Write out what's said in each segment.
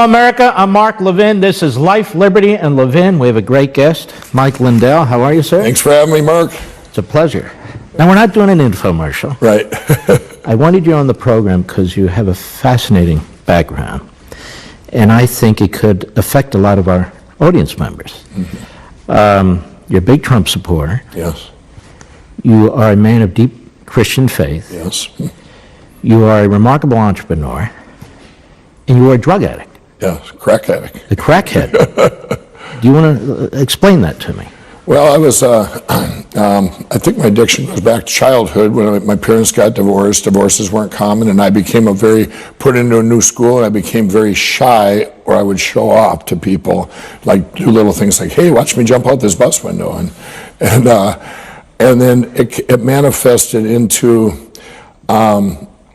America. I'm Mark Levin. This is Life, Liberty, and Levin. We have a great guest, Mike Lindell. How are you, sir? Thanks for having me, Mark. It's a pleasure. Now, we're not doing an infomercial. Right. I wanted you on the program because you have a fascinating background, and I think it could affect a lot of our audience members. Mm-hmm. You're a big Trump supporter. Yes. You are a man of deep Christian faith. Yes. You are a remarkable entrepreneur, and you are a drug addict. Yes, crack addict. A crackhead. Do you want to explain that to me? Well, I was, I think my addiction goes back to childhood when my parents got divorced. Divorces weren't common, and I became put into a new school, and I became very shy, or I would show off to people, like do little things like, hey, watch me jump out this bus window. And then it manifested into,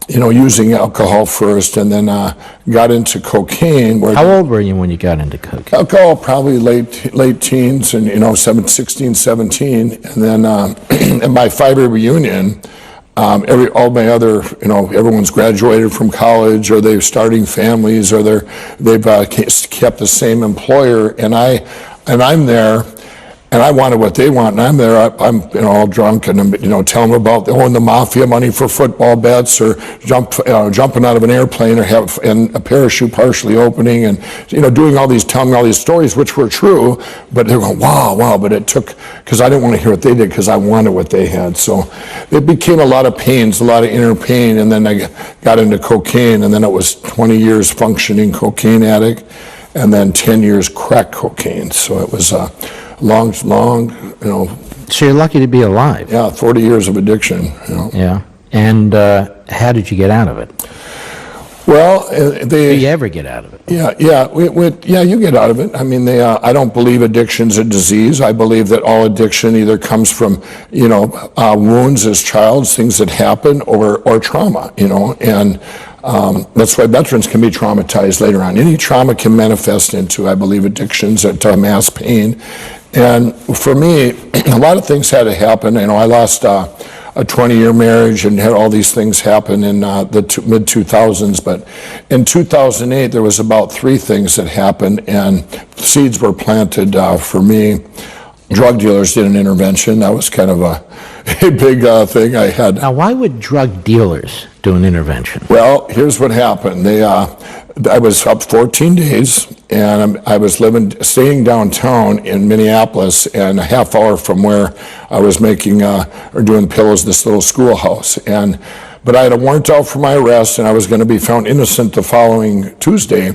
using alcohol first, and then got into cocaine. How old were you when you got into cocaine? Alcohol, probably late teens, and 16, 17, and then at my 5-year reunion, all my other, everyone's graduated from college, or they're starting families, or they've kept the same employer, and I'm there. And I wanted what they want, and I'm there. I'm all drunk, and I'm telling them about owing the mafia money for football bets, or jumping out of an airplane, or and a parachute partially opening, and telling me all these stories, which were true. But they're going, wow. But it took, because I didn't want to hear what they did, because I wanted what they had. So it became a lot of pains, a lot of inner pain, and then I got into cocaine, and then it was 20 years functioning cocaine addict, and then 10 years crack cocaine. So it was long, So you're lucky to be alive. Yeah, 40 years of addiction. Yeah. And how did you get out of it? Well, do you ever get out of it? Yeah, you get out of it. I mean, I don't believe addiction's a disease. I believe that all addiction either comes from, wounds as childs, things that happen, or trauma, and that's why veterans can be traumatized later on. Any trauma can manifest into, I believe, addictions, to mass pain. And for me, a lot of things had to happen. I lost a 20-year marriage and had all these things happen in the mid-2000s. But in 2008, there was about 3 things that happened, and seeds were planted for me. Drug dealers did an intervention. That was kind of a big thing I had. Now, why would drug dealers do an intervention? Well, here's what happened. I was up 14 days, and I was staying downtown in Minneapolis, and a half hour from where I was making or doing pillows, this little schoolhouse. But I had a warrant out for my arrest, and I was going to be found innocent the following Tuesday.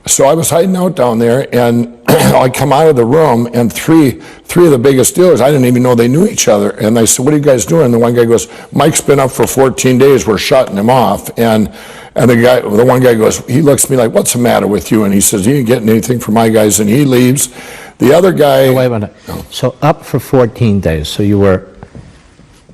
So I was hiding out down there, and I come out of the room, and three of the biggest dealers, I didn't even know they knew each other. And I said, what are you guys doing? And the one guy goes, Mike's been up for 14 days. We're shutting him off. And the one guy goes, he looks at me like, what's the matter with you? And he says, you ain't getting anything from my guys. And he leaves. The other guy. Wait a minute. So up for 14 days. So you were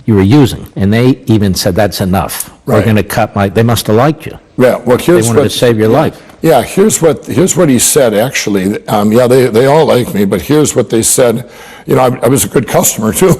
using, and they even said that's enough. Right. We're going to cut they must have liked you. Yeah, well, they wanted to save your life. Yeah, here's what he said, actually. They all like me, but here's what they said. I was a good customer too,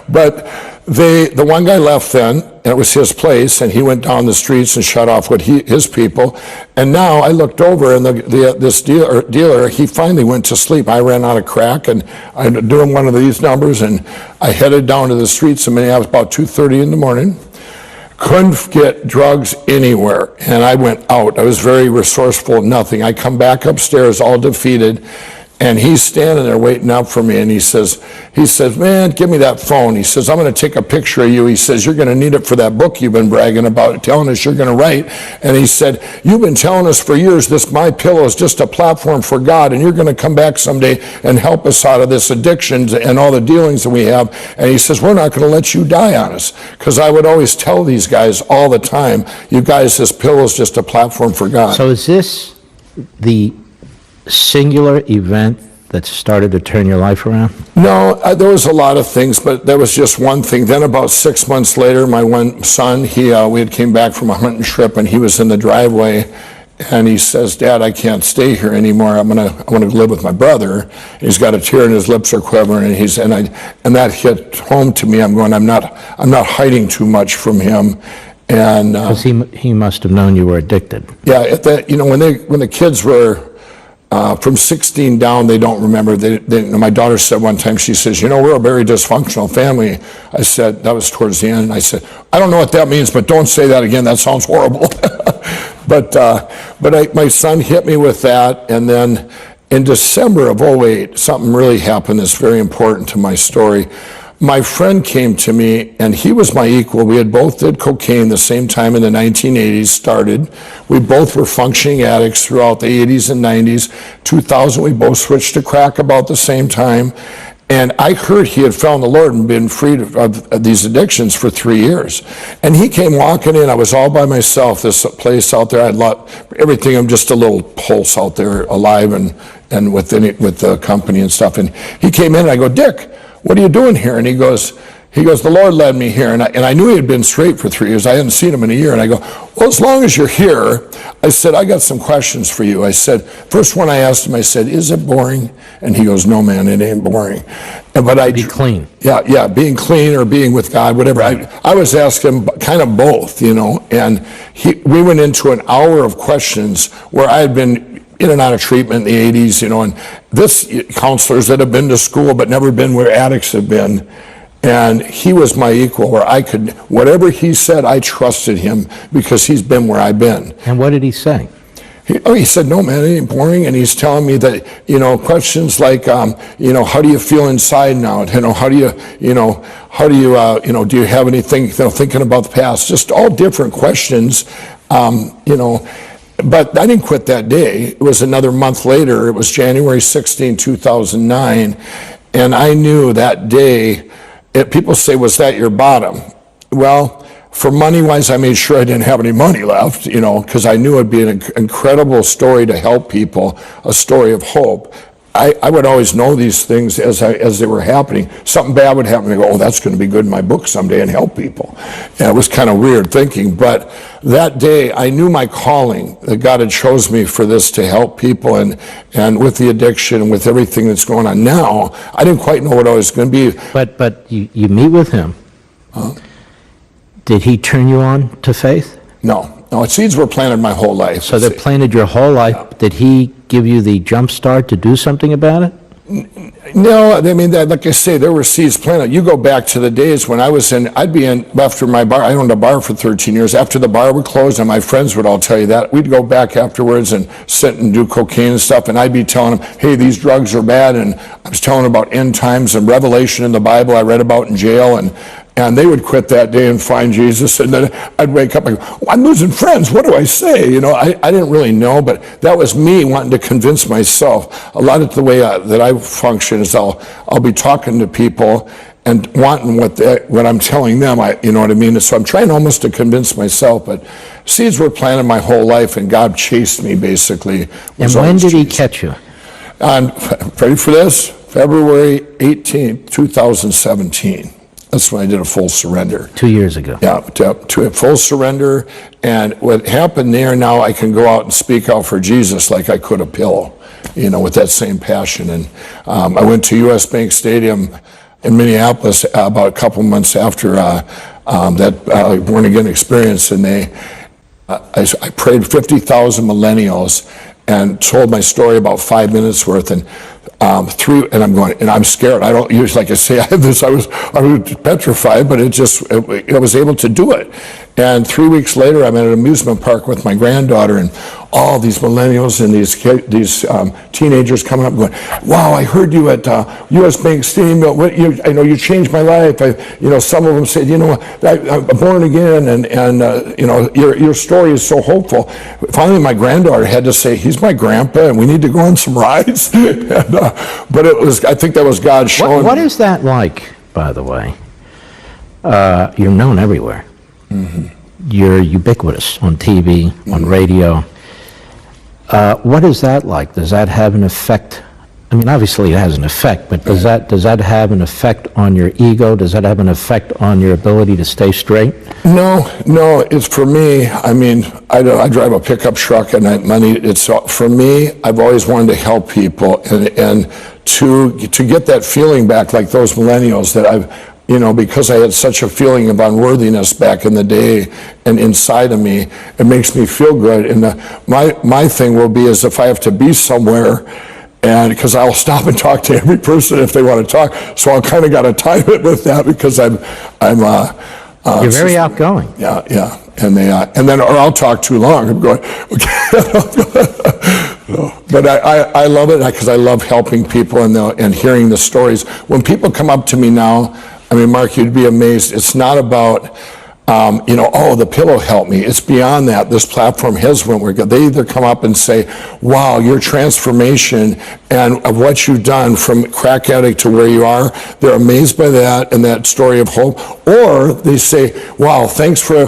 but the one guy left then, and it was his place, and he went down the streets and shut off his people. And now I looked over, and this dealer, he finally went to sleep. I ran out of crack, and I'm doing one of these numbers, and I headed down to the streets of Minneapolis about 2:30 in the morning. Couldn't get drugs anywhere, and I went out. I was very resourceful, nothing. I come back upstairs all defeated, and he's standing there waiting up for me, and he says, man, give me that phone. He says, I'm going to take a picture of you. He says, you're going to need it for that book you've been bragging about, telling us you're going to write. And he said, you've been telling us for years this My Pillow is just a platform for God, and you're going to come back someday and help us out of this addiction and all the dealings that we have. And he says, we're not going to let you die on us. Because I would always tell these guys all the time, you guys, this pillow is just a platform for God. So is this the singular event that started to turn your life around? No, there was a lot of things, but there was just one thing. Then about 6 months later, my one son, we had came back from a hunting trip, and he was in the driveway, and he says, Dad, I can't stay here anymore. I want to live with my brother. He's got a tear and his lips are quivering, and that hit home to me. I'm not hiding too much from him. And Because he must have known you were addicted. yeah, when the kids were from 16 down, they don't remember. My daughter said one time, she says, we're a very dysfunctional family. I said, that was towards the end. I said, I don't know what that means, but don't say that again. That sounds horrible. But my son hit me with that. And then in December of 2008, something really happened that's very important to my story. My friend came to me, and he was my equal. We had both did cocaine the same time in the 1980s started. We both were functioning addicts throughout the 80s and 90s. 2000, we both switched to crack about the same time. And I heard he had found the Lord and been freed of these addictions for 3 years. And he came walking in. I was all by myself, this place out there. I loved everything. I'm just a little pulse out there, alive and with the company and stuff. And he came in, and I go, Dick, what are you doing here? And he goes, the Lord led me here. And I knew he had been straight for 3 years. I hadn't seen him in a year. And I go, well, as long as you're here, I said, I got some questions for you. I said, first one I asked him, I said, is it boring? And he goes, no, man, it ain't boring. But be clean. Yeah, being clean or being with God, whatever. I was asking him kind of both, and we went into an hour of questions where I had been in and out of treatment in the 80s, and this counselors that have been to school but never been where addicts have been. And he was my equal, where I could, whatever he said, I trusted him because he's been where I've been. And what did he say? He said, no, man, it ain't boring. And he's telling me that, questions like, how do you feel inside now? How do you, do you have anything, thinking about the past? Just all different questions, But I didn't quit that day. It was another month later. It was January 16, 2009. And I knew that day, people say, was that your bottom? Well, for money-wise, I made sure I didn't have any money left, because I knew it'd be an incredible story to help people, a story of hope. I would always know these things as they were happening. Something bad would happen, and I go, oh, that's going to be good in my book someday and help people. And it was kind of weird thinking, but that day I knew my calling, that God had chose me for this to help people, and with the addiction and with everything that's going on now, I didn't quite know what I was going to be. But you meet with him. Did he turn you on to faith? No, seeds were planted my whole life. So they're planted your whole life. Yeah. Did he give you the jump start to do something about it? No, I mean, like I say, there were seeds planted. You go back to the days when I'd be in, after my bar, I owned a bar for 13 years. After the bar would close, and my friends would all tell you that, we'd go back afterwards and sit and do cocaine and stuff, and I'd be telling them, hey, these drugs are bad, and I was telling them about end times and Revelation in the Bible I read about in jail, and they would quit that day and find Jesus, and then I'd wake up and go, oh, I'm losing friends, what do I say? I didn't really know, but that was me wanting to convince myself. A lot of the way that I function is I'll be talking to people and wanting what I'm telling them, you know what I mean? So I'm trying almost to convince myself, but seeds were planted my whole life, and God chased me, basically. And when did he catch you? Ready for this? February 18, 2017. That's when I did a full surrender. 2 years ago. Yeah, to a full surrender. And what happened there, now I can go out and speak out for Jesus like I could a pillow, with that same passion. And I went to U.S. Bank Stadium in Minneapolis about a couple months after that born-again experience. And I prayed 50,000 millennials and told my story about 5 minutes worth. And I'm scared. I don't usually, like I say, I have this. I was petrified, but I was able to do it. And 3 weeks later, I'm at an amusement park with my granddaughter, and all these millennials and these teenagers coming up going, wow, I heard you at U.S. Bank Stadium. I know you changed my life. Some of them said, I'm born again, and your story is so hopeful. Finally, my granddaughter had to say, he's my grandpa, and we need to go on some rides. But I think that was God showing. What is that like, by the way? You're known everywhere. Mm-hmm. You're ubiquitous on TV, on radio. What is that like? Does that have an effect? I mean, obviously it has an effect, but does that have an effect on your ego? Does that have an effect on your ability to stay straight? No, it's for me. I mean, I drive a pickup truck, and it's for me. I've always wanted to help people, and to get that feeling back, like those millennials that because I had such a feeling of unworthiness back in the day and inside of me, it makes me feel good. And my thing will be is if I have to be somewhere, and because I'll stop and talk to every person if they want to talk, so I kind of got to time it with that because I'm You're very outgoing. Yeah, and then or I'll talk too long. I'm going, okay. But I love it because I love helping people and hearing the stories. When people come up to me now, I mean, Mark, you'd be amazed. It's not about, oh, the pillow helped me. It's beyond that. This platform has went where they either come up and say, wow, your transformation and of what you've done from crack addict to where you are, they're amazed by that and that story of hope. Or they say, wow, thanks for,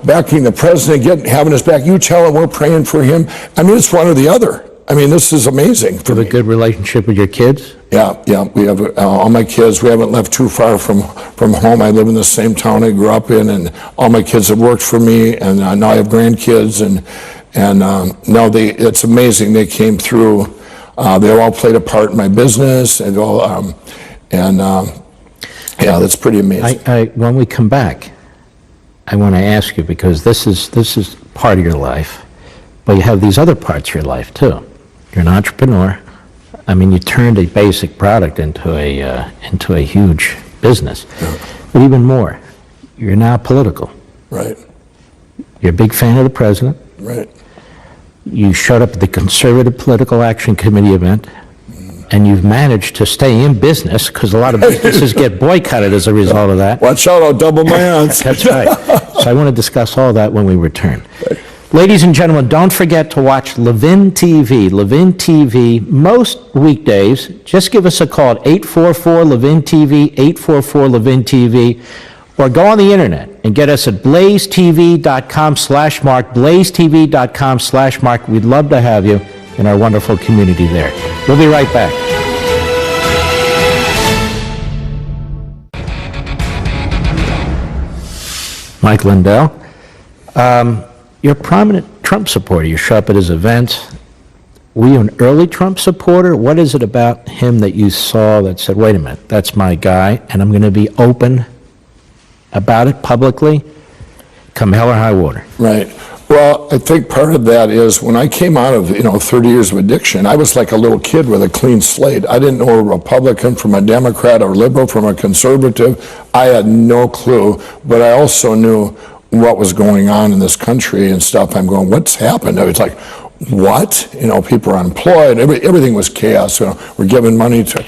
backing the president, having us back. You tell him we're praying for him. I mean, it's one or the other. I mean, this is amazing for me. You have a good relationship with your kids? Yeah. We have all my kids. We haven't left too far from home. I live in the same town I grew up in, and all my kids have worked for me, and now I have grandkids, and it's amazing. They came through. They all played a part in my business, and that's pretty amazing. When we come back, I want to ask you, because this is part of your life, but you have these other parts of your life too. You're an entrepreneur. I mean, you turned a basic product into a huge business. Yeah. But even more, you're now political. Right. You're a big fan of the president. Right. You showed up at the Conservative Political Action Committee event, and you've managed to stay in business because a lot of businesses get boycotted as a result of that. Watch out, I'll double my odds. That's right. So I want to discuss all that when we return. Ladies and gentlemen, don't forget to watch Levin TV. Levin TV, most weekdays. Just give us a call at 844-LEVIN-TV, 844-LEVIN-TV, or go on the internet and get us at blazetv.com/Mark, blazetv.com/Mark. We'd love to have you in our wonderful community there. We'll be right back. Mike Lindell. You're a prominent Trump supporter. You show up at his events. Were you an early Trump supporter? What is it about him that you saw that said, wait a minute, that's my guy, and I'm going to be open about it publicly, come hell or high water? Right. Well, I think part of that is when I came out of 30 years of addiction, I was like a little kid with a clean slate. I didn't know a Republican from a Democrat or liberal from a conservative. I had no clue, but I also knew what was going on in this country and stuff. I'm going, what's happened? I was like, what? People are unemployed. Everything was chaos. We're giving money to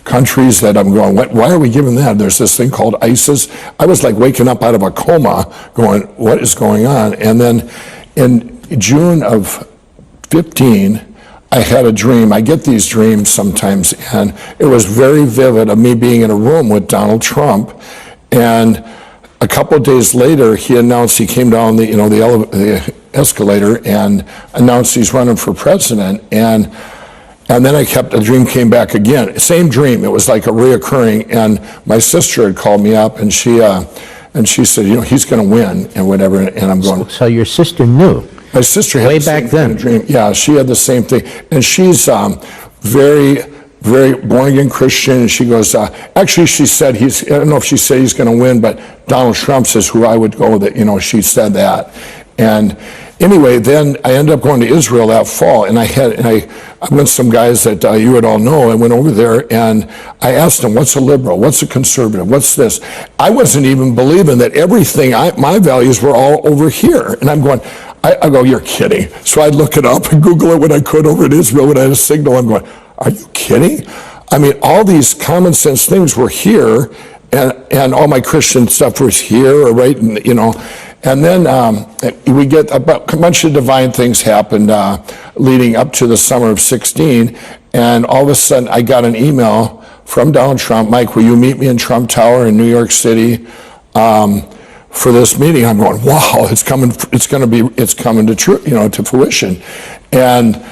countries that I'm going, why are we giving that? There's this thing called ISIS. I was like waking up out of a coma going, what is going on? And then in June of 15, I had a dream. I get these dreams sometimes, and it was very vivid of me being in a room with Donald Trump. And a couple of days later, he announced, he came down the escalator and announced he's running for president. And then the dream came back again. Same dream. It was like a reoccurring. And my sister had called me up, and she said, he's going to win and whatever. And I'm going. So your sister knew. My sister had way the back same then. kind of dream. Yeah, she had the same thing, and she's very, very born-again Christian. And she goes, actually, she said I don't know if she said he's going to win, but Donald Trump says who I would go. That she said that, and anyway, then I ended up going to Israel that fall, and I went some guys that you would all know. I went over there and I asked them, what's a liberal? What's a conservative? What's this? I wasn't even believing that everything, my values were all over here. And I'm going, I go, you're kidding. So I'd look it up and Google it when I could over in Israel when I had a signal. I'm going, are you kidding? I mean, all these common sense things were here, and all my Christian stuff was here, right? And then we get a bunch of divine things happened leading up to the summer of 16, and all of a sudden I got an email from Donald Trump, Mike, will you meet me in Trump Tower in New York City for this meeting? I'm going, wow, it's coming to fruition. And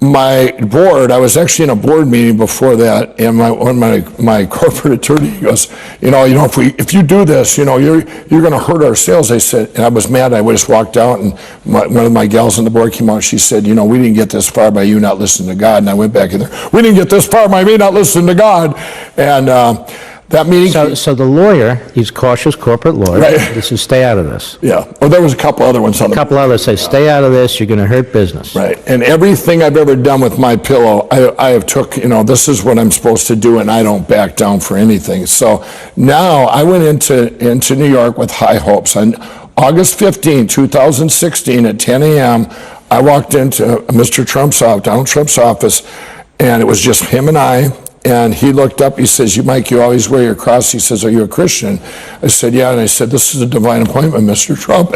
my board, I was actually in a board meeting before that, and my corporate attorney goes, if you do this, you're going to hurt our sales. I said, and I was mad. I just walked out, and one of my gals on the board came out. She said, we didn't get this far by you not listening to God. And I went back in there. We didn't get this far by me not listening to God. And That meeting. So the lawyer, he's cautious corporate lawyer. Right. This is stay out of this. Yeah. Well, there was a couple other ones on A couple others say, stay out of this, you're going to hurt business. Right. And everything I've ever done with my pillow, I have took, this is what I'm supposed to do, and I don't back down for anything. So now I went into New York with high hopes. On August 15, 2016 at 10 a.m., I walked into Mr. Trump's office, Donald Trump's office, and it was just him and I. And he looked up, he says, Mike, you always wear your cross. He says, are you a Christian? I said, yeah. And I said, this is a divine appointment, Mr. Trump.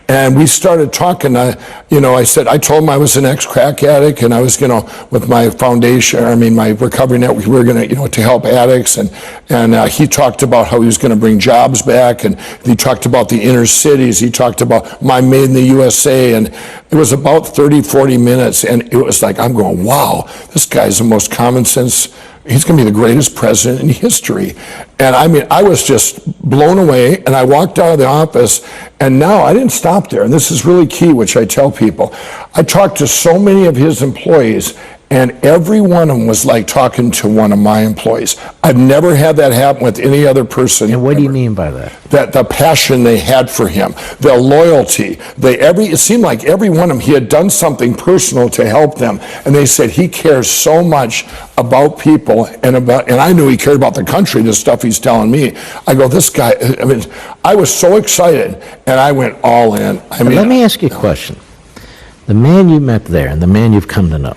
And we started talking. I said, I told him I was an ex-crack addict, and I was, with my foundation, my recovery network, we were going to, to help addicts. And he talked about how he was going to bring jobs back. And he talked about the inner cities. He talked about my Made in the USA. And it was about 30, 40 minutes. And it was like, I'm going, wow, this guy's the most common sense. He's going to be the greatest president in history. And I was just blown away, and I walked out of the office, and now I didn't stop there, and this is really key, which I tell people. I talked to so many of his employees, and every one of them was like talking to one of my employees. I've never had that happen with any other person. And what do you mean by that? That the passion they had for him, their loyalty, it seemed like every one of them, he had done something personal to help them. And they said he cares so much about people and I knew he cared about the country, the stuff he's telling me. I go, this guy, I was so excited, and I went all in. Let me ask you a question. The man you met there and the man you've come to know,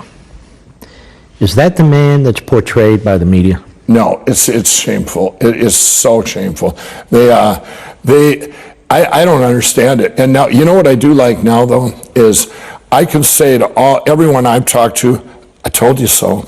is that the man that's portrayed by the media? No, it's shameful. It is so shameful. I don't understand it. And now, you know what I do like now, though, is I can say to everyone I've talked to, I told you so.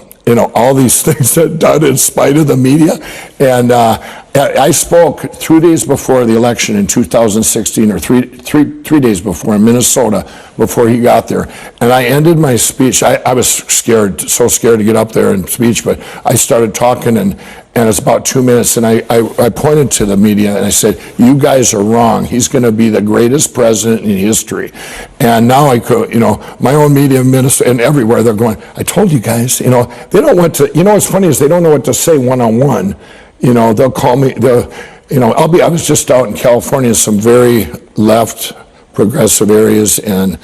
All these things that done in spite of the media. And I spoke 3 days before the election in 2016, or three days before, in Minnesota, before he got there. And I ended my speech. I was scared, so scared to get up there and speech, but I started talking, and it's about 2 minutes, and I pointed to the media, and I said, you guys are wrong. He's going to be the greatest president in history. And now I could, my own media minister and everywhere, they're going, I told you guys, they don't want to, what's funny is they don't know what to say one-on-one. They'll call me, I was just out in California in some very left progressive areas, and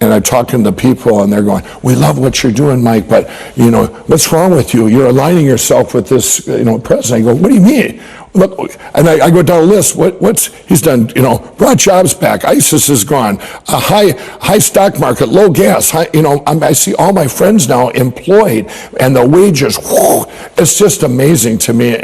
I'm talking to people, and they're going, we love what you're doing, Mike, but, what's wrong with you? You're aligning yourself with this, president. I go, what do you mean? Look, and I go down a list. He's done, brought jobs back. ISIS is gone. A high stock market, low gas. I see all my friends now employed, and the wages, whoo, it's just amazing to me.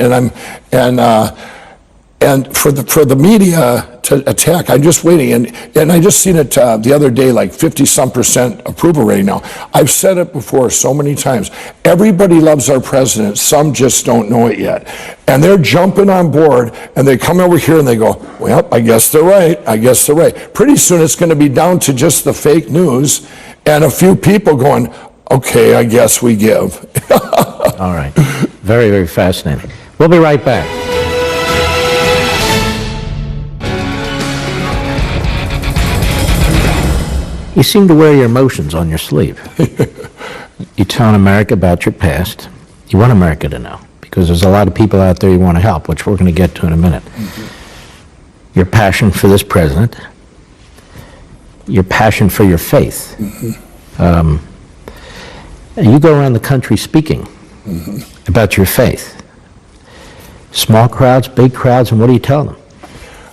And for the media to attack, I'm just waiting. And I just seen it the other day, like 50-some% approval rating now. I've said it before so many times. Everybody loves our president. Some just don't know it yet. And they're jumping on board, and they come over here and they go, well, I guess they're right. I guess they're right. Pretty soon it's going to be down to just the fake news and a few people going, okay, I guess we give. All right. Very, very fascinating. We'll be right back. You seem to wear your emotions on your sleeve. You're telling America about your past. You want America to know, because there's a lot of people out there you want to help, which we're going to get to in a minute. Mm-hmm. Your passion for this president, your passion for your faith. Mm-hmm. And you go around the country speaking about your faith. Small crowds, big crowds, and what do you tell them?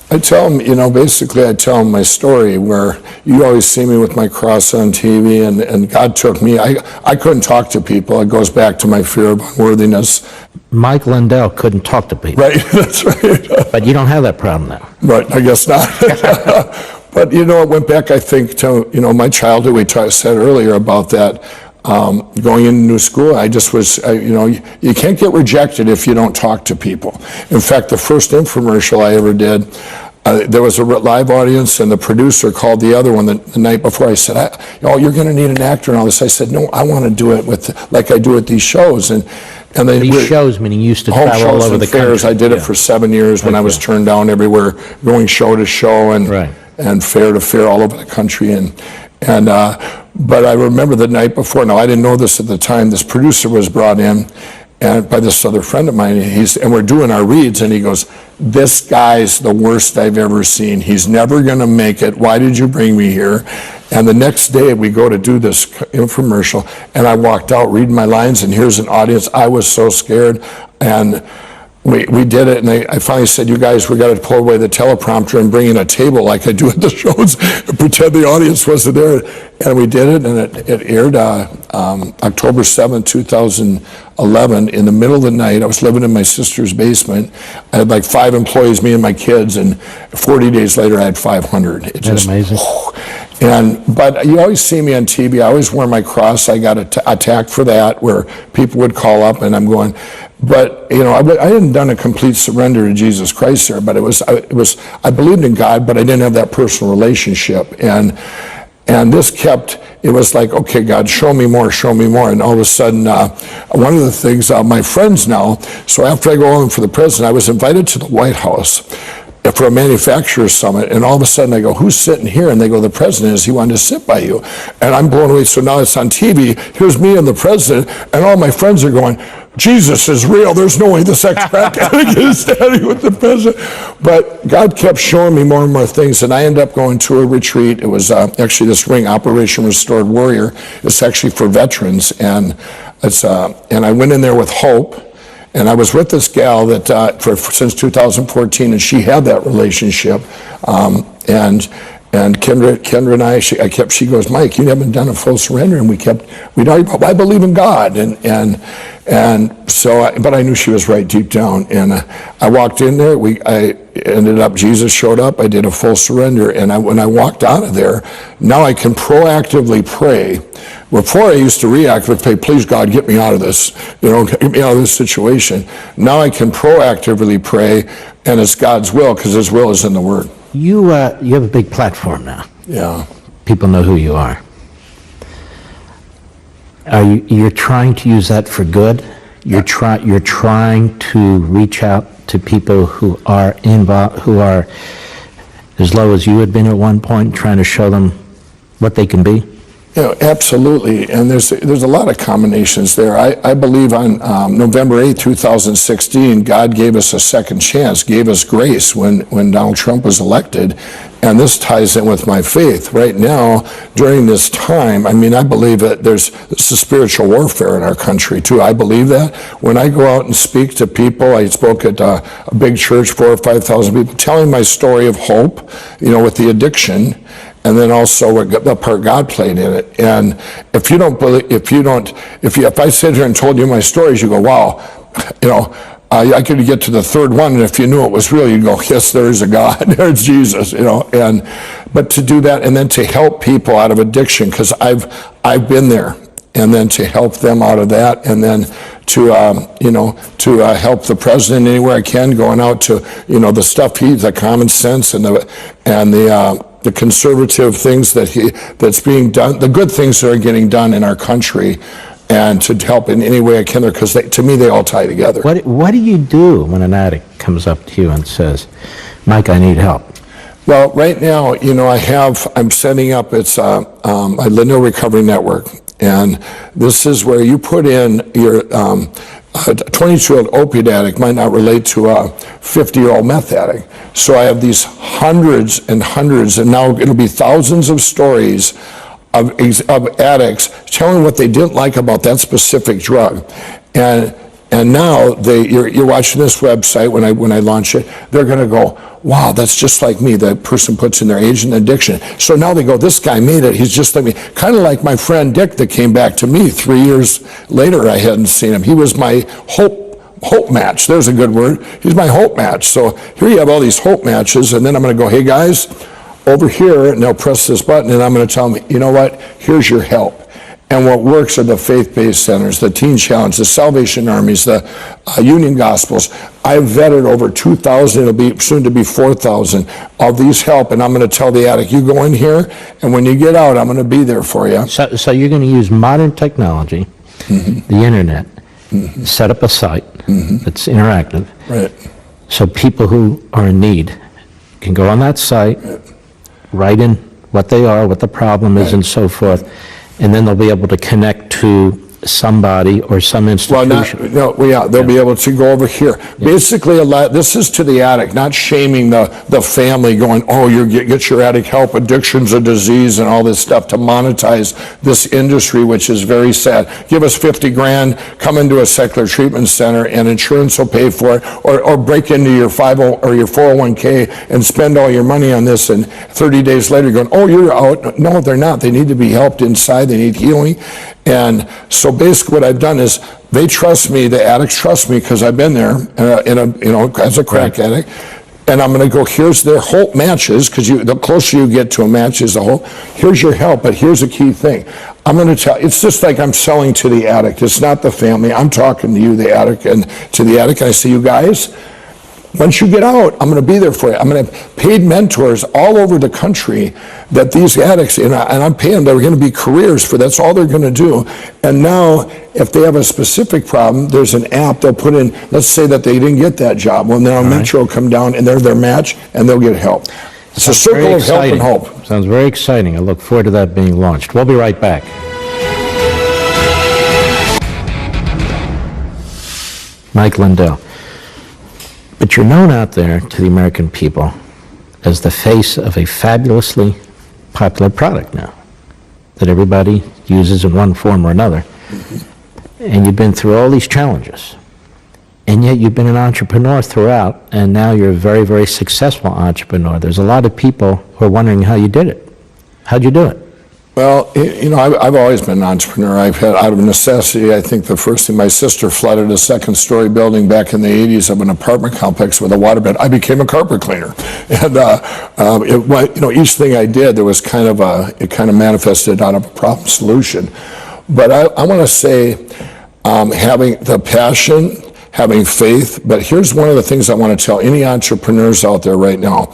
I tell them, basically I tell them my story, where you always see me with my cross on TV, and God took me. I couldn't talk to people. It goes back to my fear of unworthiness. Mike Lindell couldn't talk to people. Right, that's right. But you don't have that problem now. Right, I guess not. But, it went back, I think, to, my childhood. We said earlier about that. Going into new school, I just was, you can't get rejected if you don't talk to people. In fact, the first infomercial I ever did, there was a live audience, and the producer called the other one the night before. I said, you're going to need an actor and all this. I said, no, I want to do it like I do at these shows. And these shows, meaning you used to travel all over the fairs. country. I did it for 7 years when I was turned down everywhere, going show to show and fair to fair all over the country. But I remember the night before, now I didn't know this at the time, this producer was brought in, and by this other friend of mine, and we're doing our reads, and he goes, "This guy's the worst I've ever seen. He's never going to make it. Why did you bring me here?" And the next day we go to do this infomercial, and I walked out reading my lines, and here's an audience. I was so scared, and we did it, and I finally said, "You guys, we got to pull away the teleprompter and bring in a table like I do at the shows and pretend the audience wasn't there." And we did it, and it aired October 7th, 2011, in the middle of the night. I was living in my sister's basement. I had like 5 employees, me and my kids, and 40 days later I had 500. That's amazing. But you always see me on TV. I always wear my cross. I got attacked for that, where people would call up, and I'm going, but you know, I hadn't done a complete surrender to Jesus Christ there. But I believed in God, but I didn't have that personal relationship, and this kept. It was like, okay, God, show me more, and all of a sudden, one of the things, my friends now. So after I go on for the president, I was invited to the White House for a manufacturers summit, and all of a sudden I go, "Who's sitting here?" And they go, "The president is. He wanted to sit by you." And I'm blown away. So now it's on TV. Here's me and the president, and all my friends are going, "Jesus is real. There's no way this ex-crack addict is standing with the president." But God kept showing me more and more things, and I ended up going to a retreat. It was actually this ring, Operation Restored Warrior. It's actually for veterans, and and I went in there with hope. And I was with this gal that since 2014, and she had that relationship. And Kendra and I, she goes, "Mike, you haven't done a full surrender." And we'd argue about, "I believe in God." And so, but I knew she was right deep down. And I walked in there. I ended up, Jesus showed up. I did a full surrender. And when I walked out of there, now I can proactively pray. Before I used to reactively pray, "Please God, get me out of this, get me out of this situation." Now I can proactively pray, and it's God's will, because His will is in the Word. You have a big platform now. Yeah. People know who you are. You're trying to use that for good? You're trying to reach out to people who are involved, who are as low as you had been at one point, trying to show them what they can be? Absolutely, and there's a lot of combinations there. I believe on November 8, 2016, God gave us a second chance, gave us grace when Donald Trump was elected, and this ties in with my faith. Right now, during this time, I believe that there's a spiritual warfare in our country too. I believe that. When I go out and speak to people, I spoke at a big church, 4,000 or 5,000 people, telling my story of hope, with the addiction, and then also the part God played in it. And if I sit here and told you my stories, you go, "Wow, I could get to the third one, and if you knew it was real, you'd go, yes, there is a God, there's Jesus, but to do that, and then to help people out of addiction, because I've been there, and then to help them out of that, and then to help the president anywhere I can, going out to the stuff the common sense and the conservative things that's being done, the good things that are getting done in our country, and to help in any way I can there, because to me they all tie together. What do you do when an addict comes up to you and says, "Mike, I need help"? Well, right now, I'm setting up, it's a Lindell Recovery Network, and this is where you put in your a 22-year-old opiate addict might not relate to a 50-year-old meth addict. So I have these hundreds and hundreds, and now it'll be thousands of stories of addicts telling what they didn't like about that specific drug. And now you're watching this website when I launch it, they're going to go, "Wow, that's just like me." The person puts in their age and addiction. So now they go, "This guy made it. He's just like me." Kind of like my friend Dick that came back to me 3 years later. I hadn't seen him. He was my hope match. There's a good word. He's my hope match. So here you have all these hope matches, and then I'm going to go, "Hey guys, over here," and they'll press this button, and I'm going to tell them, "You know what? Here's your help." And what works are the faith-based centers, the Teen Challenge, the Salvation Armies, the Union Gospels. I've vetted over 2,000, it'll be soon to be 4,000 of these help, and I'm going to tell the addict, "You go in here, and when you get out, I'm going to be there for you." So you're going to use modern technology, the internet, set up a site that's interactive, right? So people who are in need can go on that site, write in what they are, what the problem is, and so forth. And then they'll be able to connect to somebody or some Well, institution. they'll be able to go over here. Basically, this is to the addict, not shaming the family going, oh, you get your addict help, addiction's a disease and all this stuff to monetize this industry, which is very sad. Give us 50 grand, come into a secular treatment center and insurance will pay for it, or break into your 50 or your 401k and spend all your money on this, and 30 days later you're going, oh, you're out. No, they're not. They need to be helped inside. They need healing. And so basically what I've done is they trust me, the addicts trust me because I've been there as a crack addict. And I'm going to go, here's their hope matches, because the closer you get to a match is the hope. Here's your help, but here's a key thing. I'm going to tell, it's just like I'm selling to the addict. It's not the family. I'm talking to you, the addict, and to the addict. And I say, you guys, once you get out, I'm going to be there for you. I'm going to have paid mentors all over the country that these addicts, and I'm paying them, they're going to be careers for, that's all they're going to do. And now, if they have a specific problem, there's an app they'll put in, let's say that they didn't get that job. Well, now a mentor will come down and they're their match and they'll get help. It's a circle of help and hope. Sounds very exciting. I look forward to that being launched. We'll be right back. Mike Lindell. But you're known out there to the American people as the face of a fabulously popular product now that everybody uses in one form or another. And you've been through all these challenges. And yet you've been an entrepreneur throughout, and now you're a very, very successful entrepreneur. There's a lot of people who are wondering how you did it. How'd you do it? Well, I've always been an entrepreneur. I've had, out of necessity, I think the first thing, my sister flooded a second-story building back in the 80s of an apartment complex with a waterbed. I became a carpet cleaner. And, each thing I did, there was it kind of manifested out of a problem solution. But I want to say, having the passion, having faith, but here's one of the things I want to tell any entrepreneurs out there right now.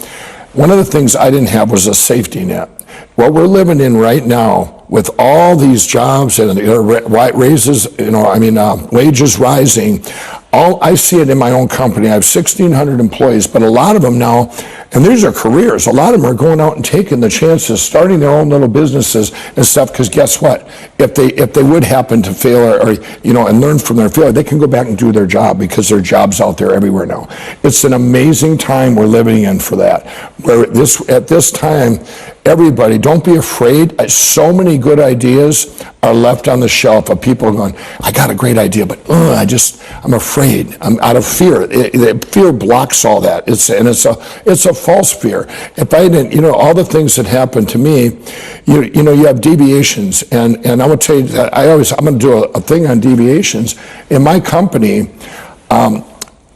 One of the things I didn't have was a safety net. What we're living in right now, with all these jobs and raises, wages rising, I see it in my own company. I have 1,600 employees, but a lot of them now, and these are careers, a lot of them are going out and taking the chances, starting their own little businesses and stuff, because guess what? If they would happen to fail and learn from their failure, they can go back and do their job, because there are jobs out there everywhere now. It's an amazing time we're living in for that. Where at this time, everybody, don't be afraid. So many good ideas are left on the shelf of people going, I got a great idea, but I'm afraid. I'm out of fear. Fear blocks all that. It's a false fear. If I didn't, all the things that happened to me, you have deviations, and I will tell you that I'm going to do a thing on deviations. In my company,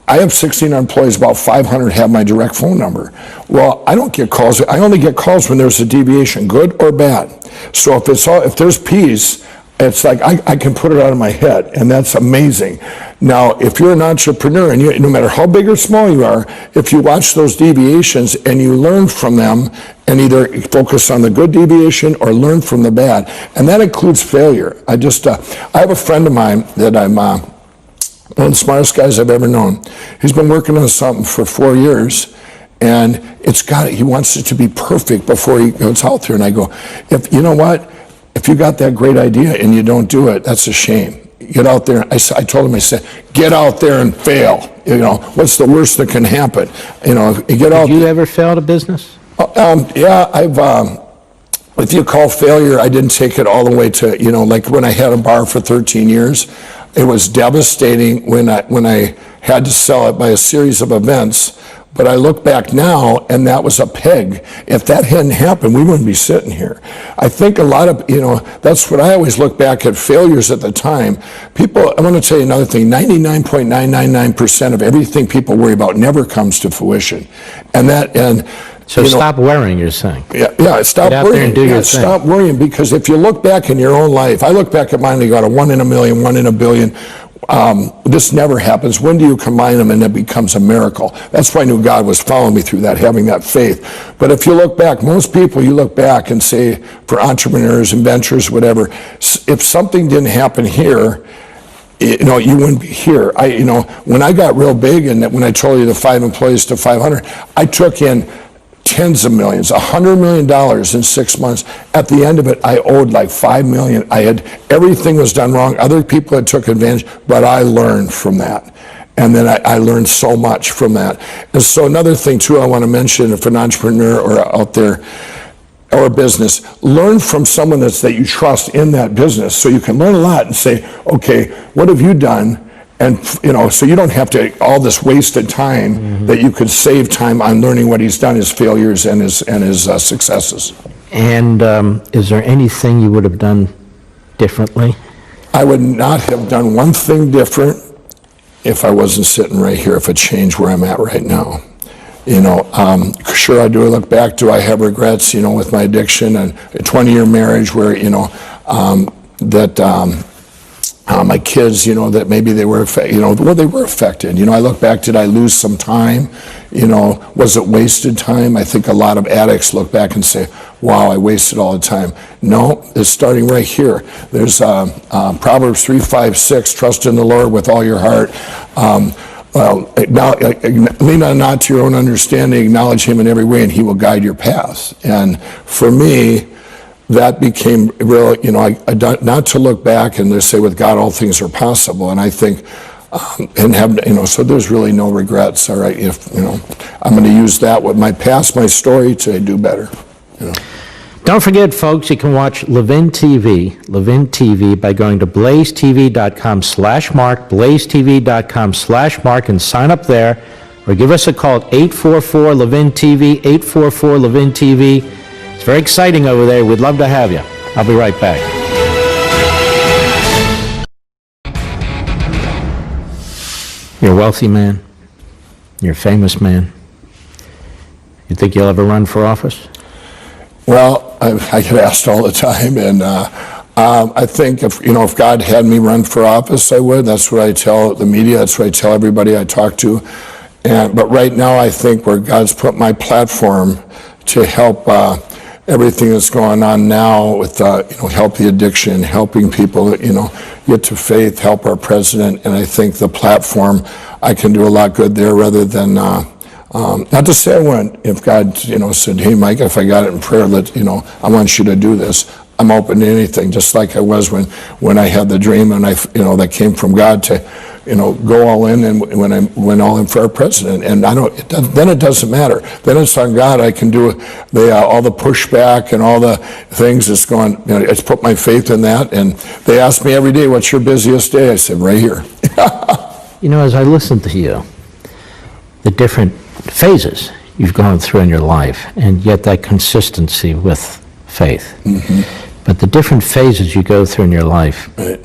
I have 1,600 employees, about 500 have my direct phone number. Well, I don't get calls. I only get calls when there's a deviation, good or bad. So if there's peace, it's like I can put it out of my head, and that's amazing. Now, if you're an entrepreneur, and no matter how big or small you are, if you watch those deviations and you learn from them, and either focus on the good deviation or learn from the bad, and that includes failure. I have a friend of mine that I'm one of the smartest guys I've ever known. He's been working on something for 4 years, and he wants it to be perfect before he goes out there. And I go, if you got that great idea and you don't do it, that's a shame. Get out there. I told him, I said, get out there and fail. What's the worst that can happen? Did you ever fail at a business? Yeah, if you call failure, I didn't take it all the way to, like when I had a bar for 13 years, it was devastating when I had to sell it by a series of events. But I look back now, and that was a peg. If that hadn't happened, we wouldn't be sitting here. I think a lot of, that's what I always look back at, failures at the time. People, I want to tell you another thing, 99.999% of everything people worry about never comes to fruition. So stop worrying, you're saying. Yeah, stop Get out worrying. there and do your thing. Stop worrying, because if you look back in your own life, I look back at mine, you got a 1 in a million, 1 in a billion. This never happens. When do you combine them and it becomes a miracle? That's why I knew God was following me through that, having that faith. But if you look back, most people, you look back and say, for entrepreneurs, inventors, whatever, if something didn't happen here, you wouldn't be here. When I got real big, and when I told you the 5 employees to 500, I took in tens of millions, $100 million in 6 months. At the end of it, I owed like $5 million. Everything was done wrong. Other people had took advantage, but I learned from that. And then I learned so much from that. And so another thing too I want to mention, if an entrepreneur or out there, or a business, learn from someone that you trust in that business, so you can learn a lot and say, okay, what have you done? And so you don't have to all this wasted time, that you could save time on learning what he's done, his failures and his successes. And is there anything you would have done differently? I would not have done one thing different if I wasn't sitting right here, if it changed where I'm at right now. Sure, I do look back. Do I have regrets, with my addiction and a 20-year marriage where, my kids, that maybe they were, they were affected. I look back, did I lose some time? Was it wasted time? I think a lot of addicts look back and say, wow, I wasted all the time. No, it's starting right here. There's Proverbs 3:5-6, trust in the Lord with all your heart. Lean not to your own understanding, acknowledge him in every way, and he will guide your paths. And for me, that became real, not to look back and just say, with God, all things are possible. And I think, so there's really no regrets, all right? If, I'm going to use that with my past, my story to do better. Don't forget, folks, you can watch Levin TV by going to blazetv.com/Mark, blazetv.com/Mark, and sign up there, or give us a call at 844-LEVIN-TV, 844-LEVIN-TV. It's very exciting over there. We'd love to have you. I'll be right back. You're a wealthy man. You're a famous man. You think you'll ever run for office? Well, I get asked all the time, and I think if God had me run for office, I would. That's what I tell the media. That's what I tell everybody I talk to. But right now, I think where God's put my platform to help everything that's going on now with help the addiction, helping people get to faith, help our president, and I think the platform I can do a lot good there rather than. Not to say I wouldn't, if God, said, hey, Mike, if I got it in prayer, I want you to do this. I'm open to anything, just like I was when I had the dream and that came from God to, go all in, and when I went all in for our president. And then it doesn't matter. Then it's on God. I can do all the pushback and all the things. It's going, it's put my faith in that. And they ask me every day, what's your busiest day? I said, right here. As I listen to you, the different phases you've gone through in your life, and yet that consistency with faith. But the different phases you go through in your life, right.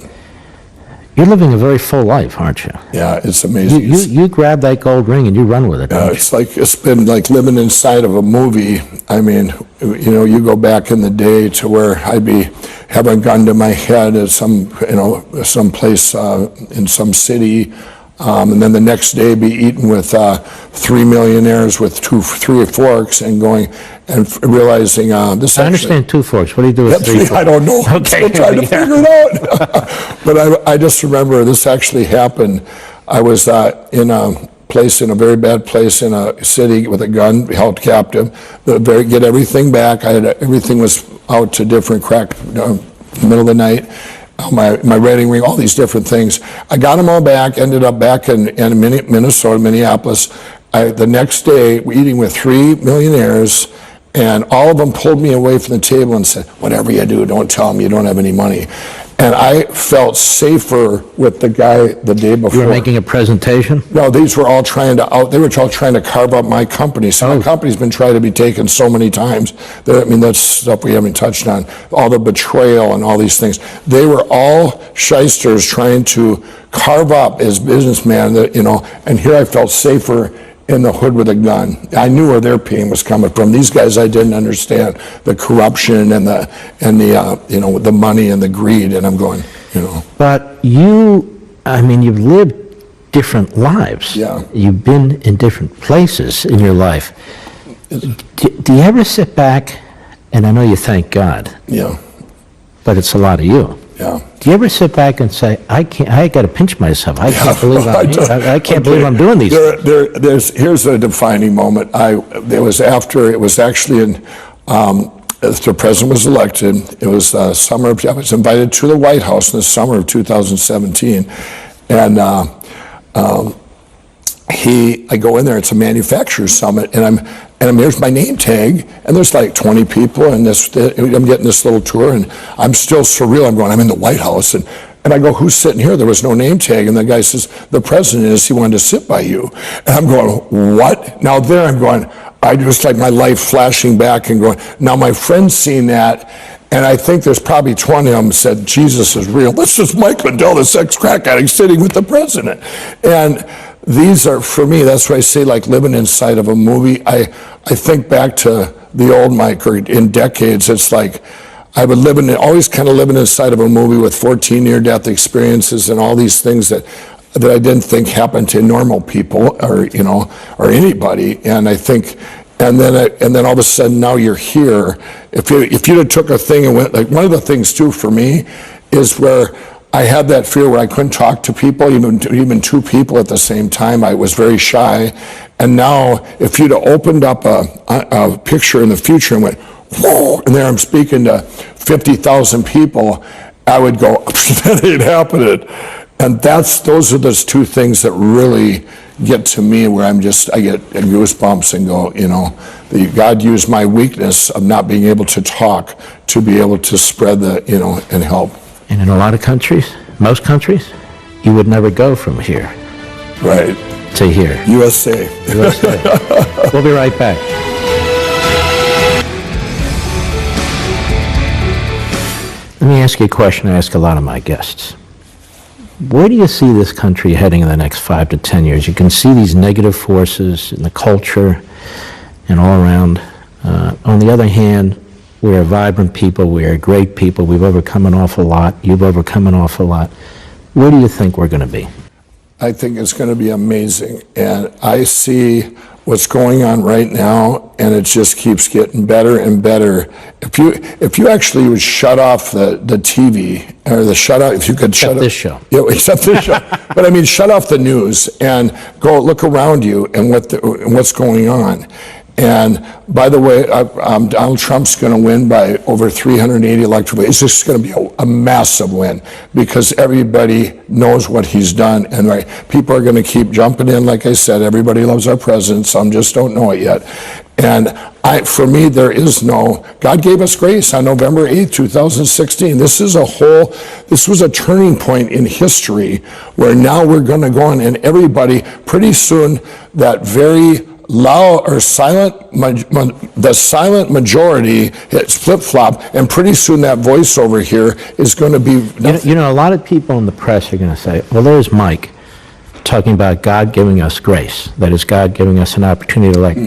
You're living a very full life, aren't you? Yeah, it's amazing. You grab that gold ring and you run with it, don't you? It's been like living inside of a movie. I mean, you go back in the day to where I'd be having a gun to my head at some place in some city, and then the next day be eating with 3 millionaires with 3 forks and going and realizing this. I understand 2 forks. What do you do with 3 forks? I don't know. Okay. I'm still trying to figure it out. But I just remember this actually happened. I was in a place, in a very bad place in a city with a gun, held captive. Get everything back. Everything was out to different crack, middle of the night. My wedding ring, all these different things. I got them all back, ended up back in Minnesota, Minneapolis. The next day, we're eating with 3 millionaires, and all of them pulled me away from the table and said, whatever you do, don't tell them you don't have any money. And I felt safer with the guy the day before. You were making a presentation? No, these were all they were all trying to carve up my company. So my company's been trying to be taken so many times. That's stuff we haven't touched on. All the betrayal and all these things. They were all shysters trying to carve up as businessmen, and here I felt safer in the hood with a gun. I knew where their pain was coming from. These guys, I didn't understand the corruption and the the money and the greed. And I'm going, But you've lived different lives. Yeah. You've been in different places in your life. Do you ever sit back, and I know you thank God. Yeah. But it's a lot of you. Yeah. Do you ever sit back and say, I got to pinch myself. I can't believe I can't believe I'm doing these things. Here's a defining moment. It was actually in, the president was elected. It was summer. I was invited to the White House in the summer of 2017, and I go in there. It's a manufacturers summit, and there's my name tag, and there's like 20 people, and I'm getting this little tour, and I'm still surreal. I'm in the White House, and I go, who's sitting here? There was no name tag, and the guy says, the president is. He wanted to sit by you, and I'm going, what? Now there, I'm going. I just like my life flashing back and going. Now my friend's seen that. And I think there's probably 20 of them said, Jesus is real. This is Mike Lindell, this ex-crack addict, sitting with the president. And these are, for me, that's why I say like living inside of a movie. I think back to the old Mike, or in decades, it's like I would always kind of living inside of a movie with 14 near-death experiences and all these things that I didn't think happened to normal people or anybody. And I think, and then all of a sudden now you're here. If you'd have took a thing and went, like one of the things too for me is where I had that fear where I couldn't talk to people, even two people at the same time. I was very shy. And now if you'd have opened up a picture in the future and went, whoa, and there I'm speaking to 50,000 people, I would go, that ain't happening. And those are the two things that really get to me, where I get goosebumps and go, God used my weakness of not being able to talk to be able to spread and help. And in a lot of countries, most countries, you would never go from here. Right. To here. USA. USA. We'll be right back. Let me ask you a question I ask a lot of my guests. Where do you see this country heading in the next 5 to 10 years? You can see these negative forces in the culture and all around. On the other hand, we're a vibrant people. We're a great people. We've overcome an awful lot. You've overcome an awful lot. Where do you think we're going to be? I think it's going to be amazing. And I see what's going on right now, and it just keeps getting better and better. If you actually would shut off the TV, or if you could shut this show. Yeah, except this show. But I mean, shut off the news and go look around you and what's going on. And by the way, Donald Trump's going to win by over 380 electoral votes. It's just going to be a massive win because everybody knows what he's done. And people are going to keep jumping in. Like I said, everybody loves our president. Some just don't know it yet. And for me, God gave us grace on November 8th, 2016. This was a turning point in history where now we're going to go on, and everybody, pretty soon, that very loud or the silent majority hits flip-flop, and pretty soon that voice over here is going to be nothing. A lot of people in the press are going to say, well, there's Mike talking about God giving us grace. That is, God giving us an opportunity to elect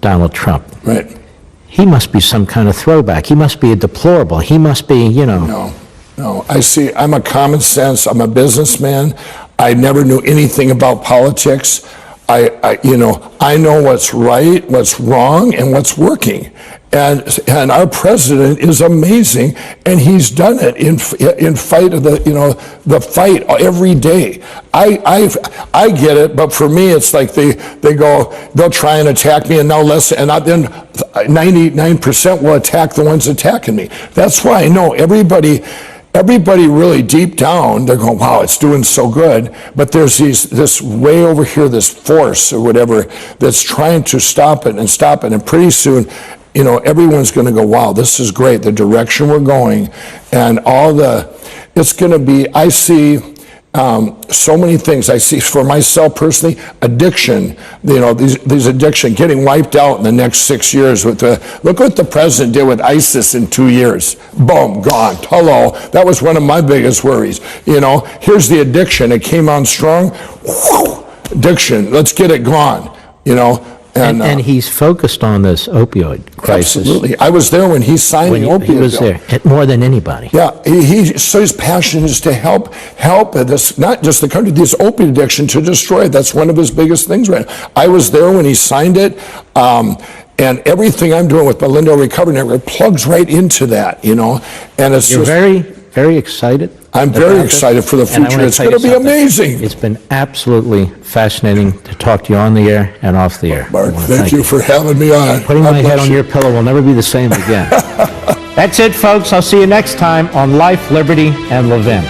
Donald Trump. Right. He must be some kind of throwback. He must be a deplorable. He must be, No. I'm a common sense. I'm a businessman. I never knew anything about politics. I know what's right, what's wrong, and what's working. And our president is amazing, and he's done it in fight of the fight every day. I get it, but for me, it's like they'll try and attack me, and then 99% will attack the ones attacking me. That's why I know everybody really deep down, they're going, wow, it's doing so good. But there's this way over here, this force or whatever, that's trying to stop it. And pretty soon, everyone's going to go, wow, this is great, the direction we're going. And it's going to be, I see so many things. I see for myself personally, addiction, these addiction getting wiped out in the next 6 years. Look what the president did with ISIS in 2 years. Boom, gone. Hello. That was one of my biggest worries. Here's the addiction. It came on strong. Whew, addiction. Let's get it gone. And he's focused on this opioid crisis. Absolutely. I was there when he signed the opioid bill. He was there, more than anybody. Yeah, so his passion is to help this, not just the country, this opioid addiction, to destroy it. That's one of his biggest things right now. I was there when he signed it, and everything I'm doing with my Lindell Recovery Network plugs right into that, and it's You're very very excited. I'm very about this, excited for the and I future. wanna It's tell you going to be something. amazing. It's been absolutely fascinating to talk to you on the air and off the air. Mark, I wanna thank you for having me on. Putting God my head bless on you. your pillow will never be the same again. That's it, folks. I'll see you next time on Life, Liberty, and Levin.